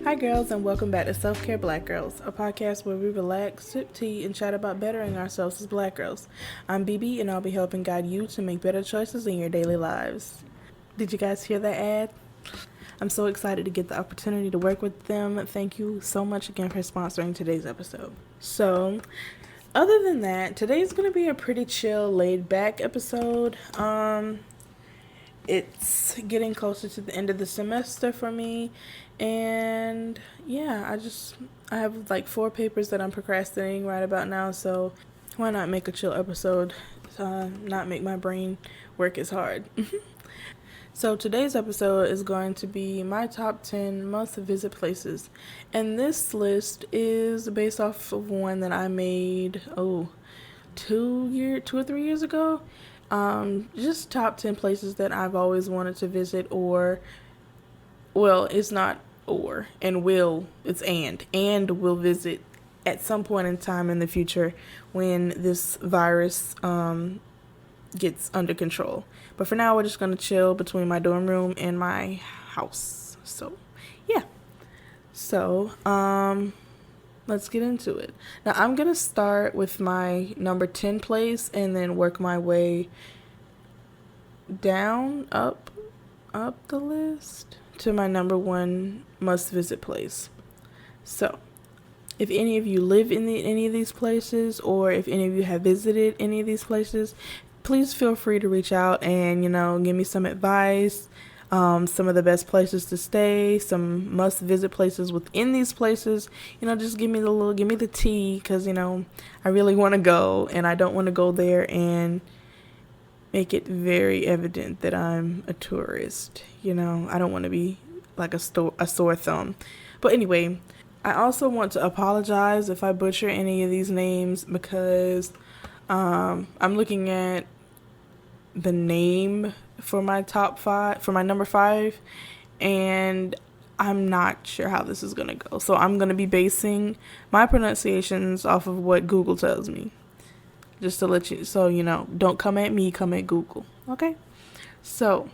Hi, girls, and welcome back to Self Care Black Girls, a podcast where we relax, sip tea, and chat about bettering ourselves as black girls. I'm BB, and I'll be helping guide you to make better choices in your daily lives. Did you guys hear that ad? I'm so excited to get the opportunity to work with them. Thank you so much again for sponsoring today's episode. So, other than that, today's going to be a pretty chill, laid back episode. It's getting closer to the end of the semester for me, and yeah, I have like 4 papers that I'm procrastinating right about now, so why not make a chill episode, not make my brain work as hard. So today's episode is going to be my top 10 must visit places, and this list is based off of one that I made 2 or 3 years ago. Just top 10 places that I've always wanted to visit, or, well, it's not or, and will visit at some point in time in the future when this virus gets under control. But for now, we're just going to chill between my dorm room and my house. So, yeah. So, let's get into it. Now, I'm going to start with my number 10 place and then work my way down, up the list to my number 1 must visit place. So, if any of you live in any of these places, or if any of you have visited any of these places, please feel free to reach out and, give me some advice. Some of the best places to stay, some must visit places within these places. Just give me the tea, because I really want to go, and I don't want to go there and make it very evident that I'm a tourist. I don't want to be like a sore thumb. But anyway, I also want to apologize if I butcher any of these names, because I'm looking at the name for my number 5, and I'm not sure how this is going to go. So I'm going to be basing my pronunciations off of what Google tells me. Just to let you, so don't come at me, come at Google. Okay? So,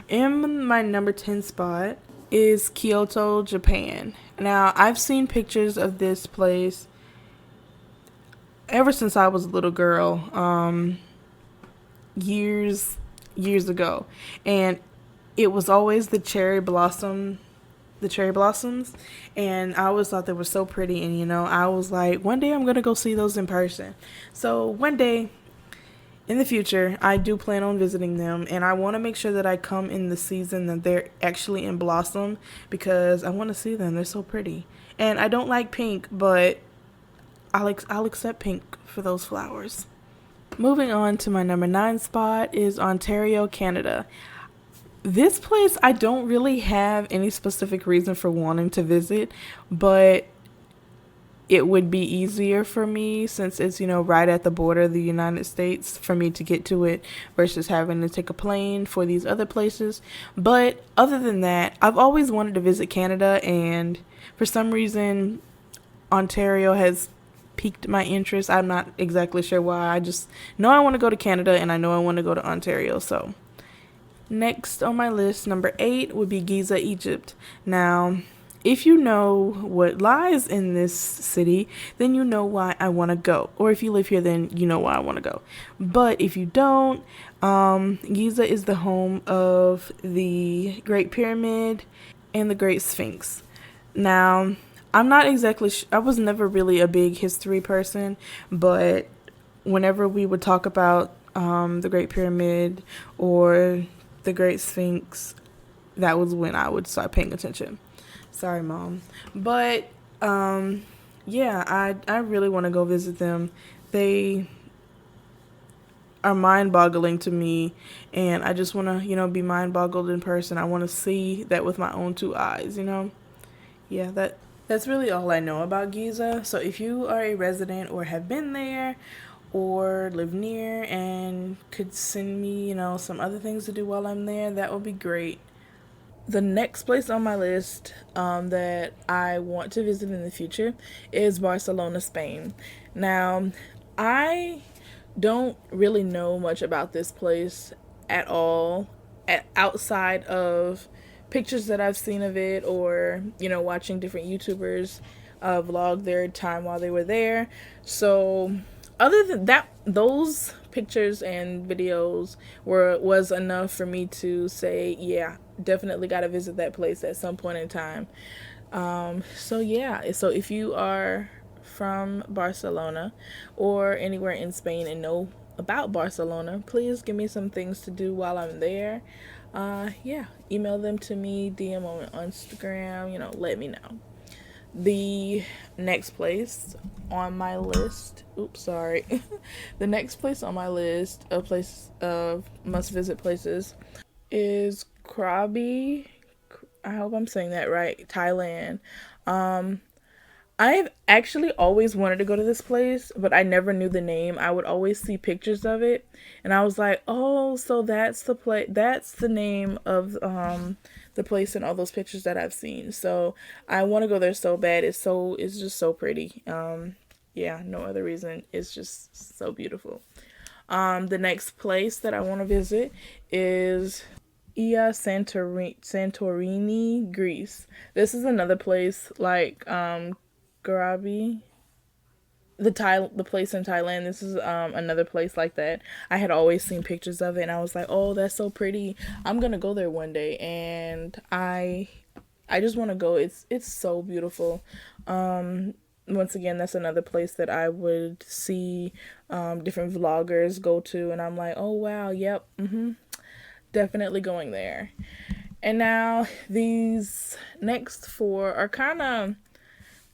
in my number 10 spot is Kyoto, Japan. Now, I've seen pictures of this place ever since I was a little girl, years ago, and it was always the cherry blossoms, and I always thought they were so pretty, and I was like, one day I'm gonna go see those in person. So one day in the future, I do plan on visiting them, and I want to make sure that I come in the season that they're actually in blossom, because I want to see them. They're so pretty, and I don't like pink, but I'll accept pink for those flowers. Moving on to my number 9 spot is Ontario, Canada. This place, I don't really have any specific reason for wanting to visit, but it would be easier for me, since it's, right at the border of the United States, for me to get to it versus having to take a plane for these other places. But other than that, I've always wanted to visit Canada, and for some reason, Ontario has piqued my interest. I'm not exactly sure why. I just know I want to go to Canada, and I know I want to go to Ontario. So next on my list, number 8 would be Giza, Egypt. Now, if you know what lies in this city, then you know why I want to go. Or if you live here, then you know why I want to go. But if you don't, Giza is the home of the Great Pyramid and the Great Sphinx. Now, I'm not exactly I was never really a big history person, but whenever we would talk about the Great Pyramid or the Great Sphinx, that was when I would start paying attention. Sorry, Mom. But yeah, I really want to go visit them. They are mind-boggling to me, and I just want to, be mind-boggled in person. I want to see that with my own 2 eyes, Yeah, that's really all I know about Giza. So if you are a resident or have been there or live near and could send me, some other things to do while I'm there, that would be great. The next place on my list that I want to visit in the future is Barcelona, Spain. Now, I don't really know much about this place at all, outside of pictures that I've seen of it, or watching different YouTubers vlog their time while they were there. So other than that, those pictures and videos was enough for me to say, yeah, definitely got to visit that place at some point in time. So yeah, so if you are from Barcelona or anywhere in Spain and know about Barcelona, please give me some things to do while I'm there. Yeah, email them to me, DM on Instagram, let me know. The next place on my list, oops, sorry. The next place on my list of must visit places is Krabi. I hope I'm saying that right. Thailand. I've actually always wanted to go to this place, but I never knew the name. I would always see pictures of it, and I was like, "Oh, so that's the place. That's the name of the place in all those pictures that I've seen." So I want to go there so bad. It's just so pretty. Yeah, no other reason. It's just so beautiful. The next place that I want to visit is Santorini, Greece. This is another place like Krabi, the place in Thailand. This is another place like that. I had always seen pictures of it, and I was like, "Oh, that's so pretty. I'm gonna go there one day." And I just want to go. It's so beautiful. Once again, that's another place that I would see different vloggers go to, and I'm like, "Oh wow, yep, definitely going there." And now these next four are kind of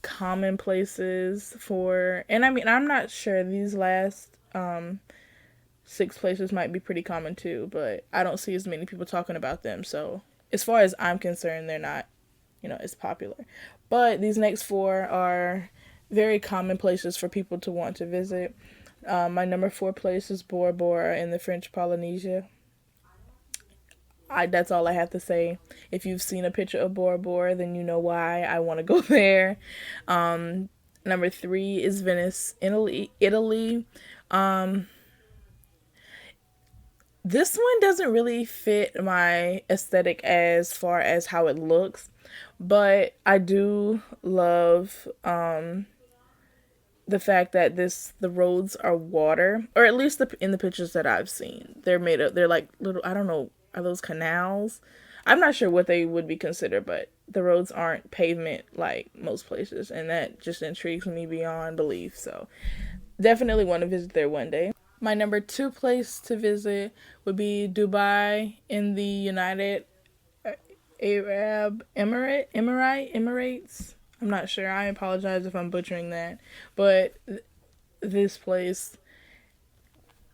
common places for, and I mean, I'm not sure, these last six places might be pretty common too, but I don't see as many people talking about them, so as far as I'm concerned, they're not as popular. But these next four are very common places for people to want to visit. My number 4 place is Bora Bora in the French Polynesia. That's all I have to say. If you've seen a picture of Bora Bora, then you know why I want to go there. Number 3 is Venice, Italy. This one doesn't really fit my aesthetic as far as how it looks, but I do love the fact that the roads are water, or at least in the pictures that I've seen. They're like little, I don't know, are those canals? I'm not sure what they would be considered, but the roads aren't pavement like most places, and that just intrigues me beyond belief. So definitely want to visit there one day. My number 2 place to visit would be Dubai in the United Arab Emirates. I'm not sure. I apologize if I'm butchering that. But this place,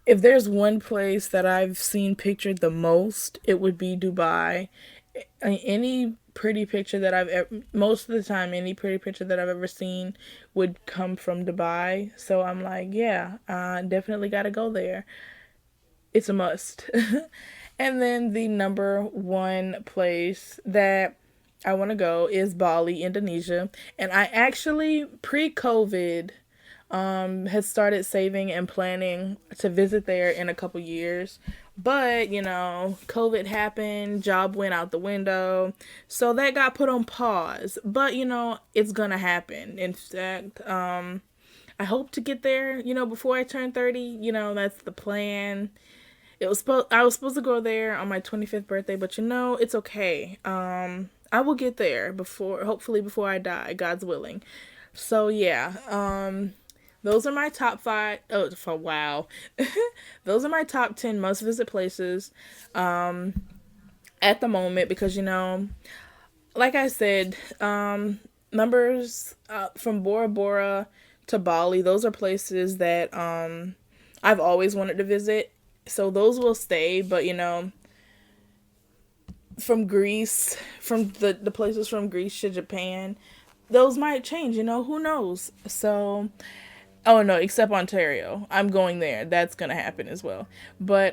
if there's one place that I've seen pictured the most, it would be Dubai. Any pretty picture that most of the time, any pretty picture that I've ever seen would come from Dubai. So I'm like, yeah, definitely got to go there. It's a must. And then the number 1 place that I want to go is Bali, Indonesia. And I actually, pre-COVID, had started saving and planning to visit there in a couple years. But, COVID happened, job went out the window, so that got put on pause. But, it's gonna happen. In fact, I hope to get there, before I turn 30. That's the plan. I was supposed to go there on my 25th birthday, but it's okay. I will get there hopefully before I die, God's willing. So yeah, those are my top 5. Oh, wow. Those are my top 10 must visit places at the moment, because like I said, numbers from Bora Bora to Bali, those are places that I've always wanted to visit. So those will stay, but from Greece, from the places from Greece to Japan, those might change, who knows? So, oh no, except Ontario. I'm going there. That's going to happen as well. But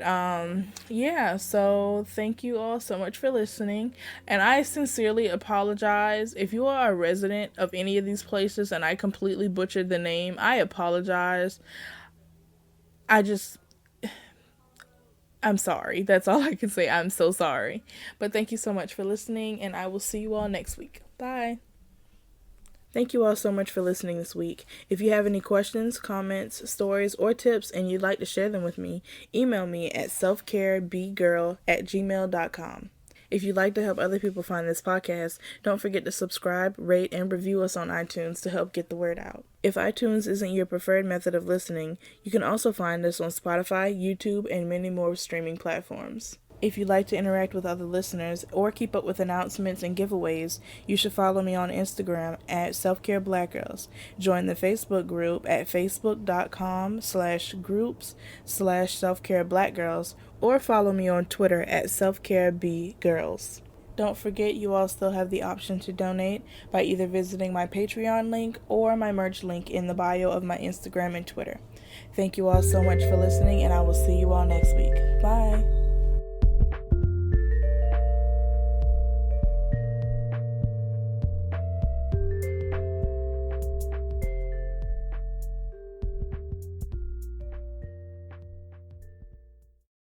yeah, so thank you all so much for listening. And I sincerely apologize if you are a resident of any of these places and I completely butchered the name. I apologize. I'm sorry. That's all I can say. I'm so sorry. But thank you so much for listening, and I will see you all next week. Bye. Thank you all so much for listening this week. If you have any questions, comments, stories, or tips and you'd like to share them with me, email me at selfcarebgirl@gmail.com. If you'd like to help other people find this podcast, don't forget to subscribe, rate, and review us on iTunes to help get the word out. If iTunes isn't your preferred method of listening, you can also find us on Spotify, YouTube, and many more streaming platforms. If you'd like to interact with other listeners or keep up with announcements and giveaways, you should follow me on Instagram at selfcareblackgirls. Join the Facebook group at facebook.com/groups/selfcareblackgirls or follow me on Twitter at selfcarebgirls. Don't forget you all still have the option to donate by either visiting my Patreon link or my merch link in the bio of my Instagram and Twitter. Thank you all so much for listening, and I will see you all next week. Bye.